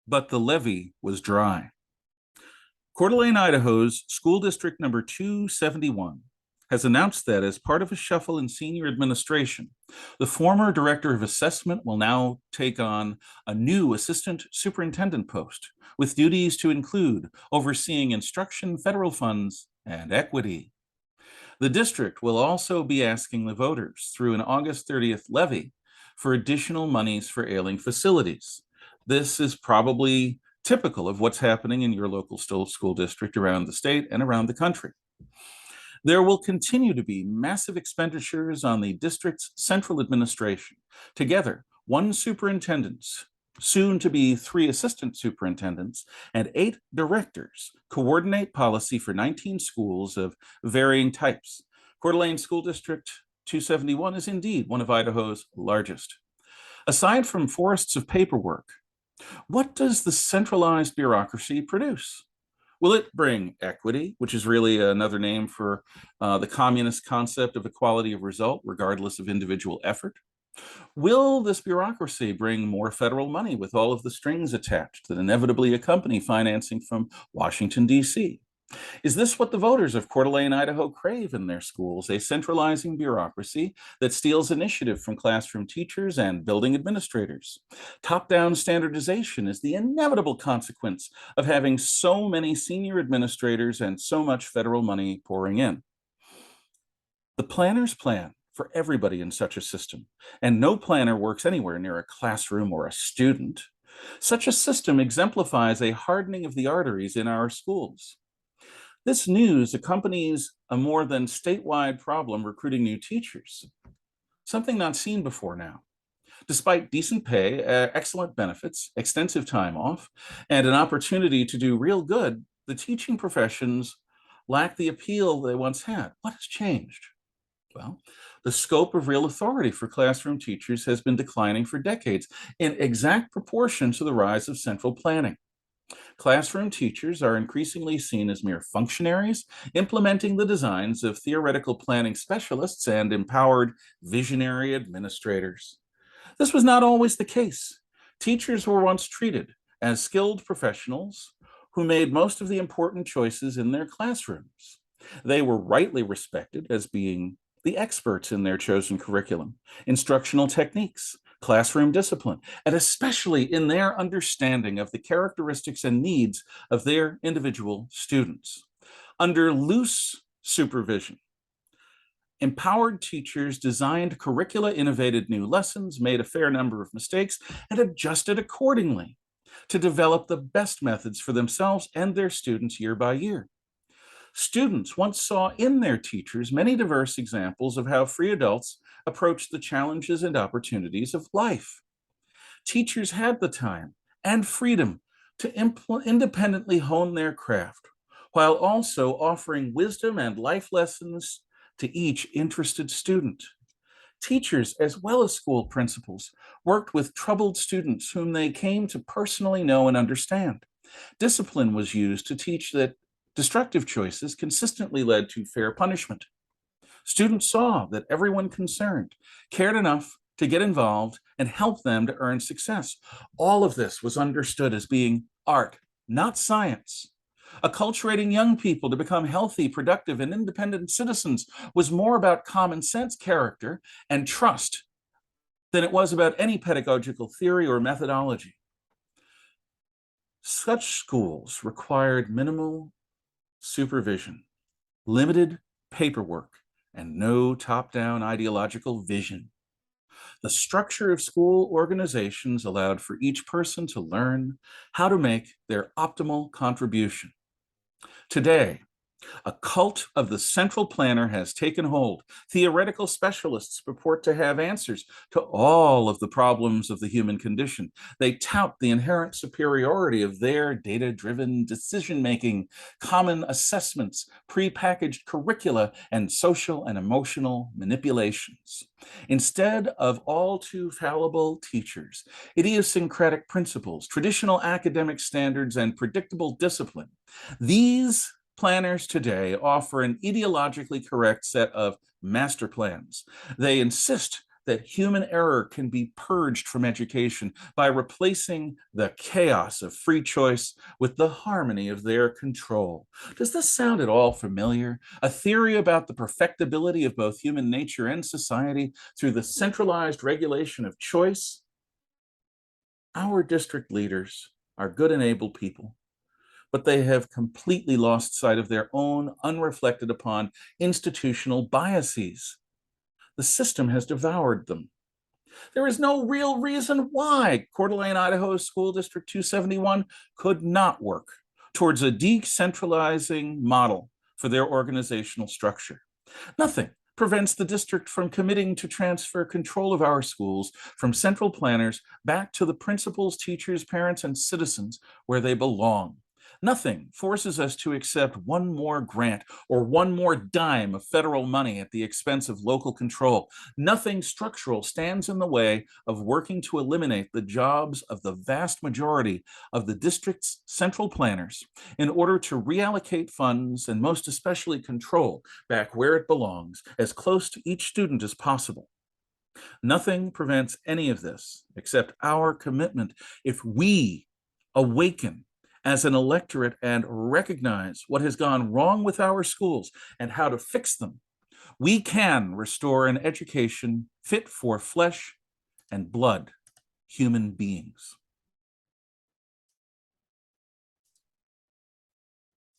but the levee was dry. Coeur d'Alene, Idaho's School District number 271 has announced that as part of a shuffle in senior administration, the former director of assessment will now take on a new assistant superintendent post with duties to include overseeing instruction, federal funds, and equity. The district will also be asking the voters through an August 30th levy for additional monies for ailing facilities. This is probably typical of what's happening in your local school district around the state and around the country. There will continue to be massive expenditures on the district's central administration. Together, one superintendent, soon to be 3 assistant superintendents, and 8 directors coordinate policy for 19 schools of varying types. Coeur d'Alene School District 271 is indeed one of Idaho's largest. Aside from forests of paperwork, what does the centralized bureaucracy produce? Will it bring equity, which is really another name for the communist concept of equality of result, regardless of individual effort? Will this bureaucracy bring more federal money with all of the strings attached that inevitably accompany financing from Washington, D.C.? Is this what the voters of Coeur d'Alene, Idaho crave in their schools, a centralizing bureaucracy that steals initiative from classroom teachers and building administrators? Top-down standardization is the inevitable consequence of having so many senior administrators and so much federal money pouring in. The planner's plan for everybody in such a system, and no planner works anywhere near a classroom or a student. Such a system exemplifies a hardening of the arteries in our schools. This news accompanies a more than statewide problem recruiting new teachers, something not seen before now. Despite decent pay, excellent benefits, extensive time off, and an opportunity to do real good, the teaching professions lack the appeal they once had. What has changed? Well, the scope of real authority for classroom teachers has been declining for decades in exact proportion to the rise of central planning. Classroom teachers are increasingly seen as mere functionaries, implementing the designs of theoretical planning specialists and empowered visionary administrators. This was not always the case. Teachers were once treated as skilled professionals who made most of the important choices in their classrooms. They were rightly respected as being the experts in their chosen curriculum, instructional techniques, classroom discipline, and especially in their understanding of the characteristics and needs of their individual students. Under loose supervision, empowered teachers designed curricula, innovated new lessons, made a fair number of mistakes, and adjusted accordingly to develop the best methods for themselves and their students year by year. Students once saw in their teachers many diverse examples of how free adults approach the challenges and opportunities of life. Teachers had the time and freedom to independently hone their craft, while also offering wisdom and life lessons to each interested student. Teachers, as well as school principals, worked with troubled students whom they came to personally know and understand. Discipline was used to teach that destructive choices consistently led to fair punishment. Students saw that everyone concerned cared enough to get involved and help them to earn success. All of this was understood as being art, not science. Acculturating young people to become healthy, productive, and independent citizens was more about common sense, character, and trust than it was about any pedagogical theory or methodology. Such schools required minimal supervision, limited paperwork, and no top-down ideological vision. The structure of school organizations allowed for each person to learn how to make their optimal contribution. Today, a cult of the central planner has taken hold. Theoretical specialists purport to have answers to all of the problems of the human condition. They tout the inherent superiority of their data-driven decision-making, common assessments, prepackaged curricula, and social and emotional manipulations. Instead of all too fallible teachers, idiosyncratic principles, traditional academic standards, and predictable discipline, these planners today offer an ideologically correct set of master plans. They insist that human error can be purged from education by replacing the chaos of free choice with the harmony of their control. Does this sound at all familiar? A theory about the perfectibility of both human nature and society through the centralized regulation of choice? Our district leaders are good and able people, but they have completely lost sight of their own unreflected upon institutional biases. The system has devoured them. There is no real reason why Coeur d'Alene, Idaho School District 271 could not work towards a decentralizing model for their organizational structure. Nothing prevents the district from committing to transfer control of our schools from central planners back to the principals, teachers, parents, and citizens where they belong. Nothing forces us to accept one more grant or one more dime of federal money at the expense of local control. Nothing structural stands in the way of working to eliminate the jobs of the vast majority of the district's central planners in order to reallocate funds and most especially control back where it belongs, as close to each student as possible. Nothing prevents any of this except our commitment. If we awaken as an electorate and recognize what has gone wrong with our schools and how to fix them, we can restore an education fit for flesh and blood human beings.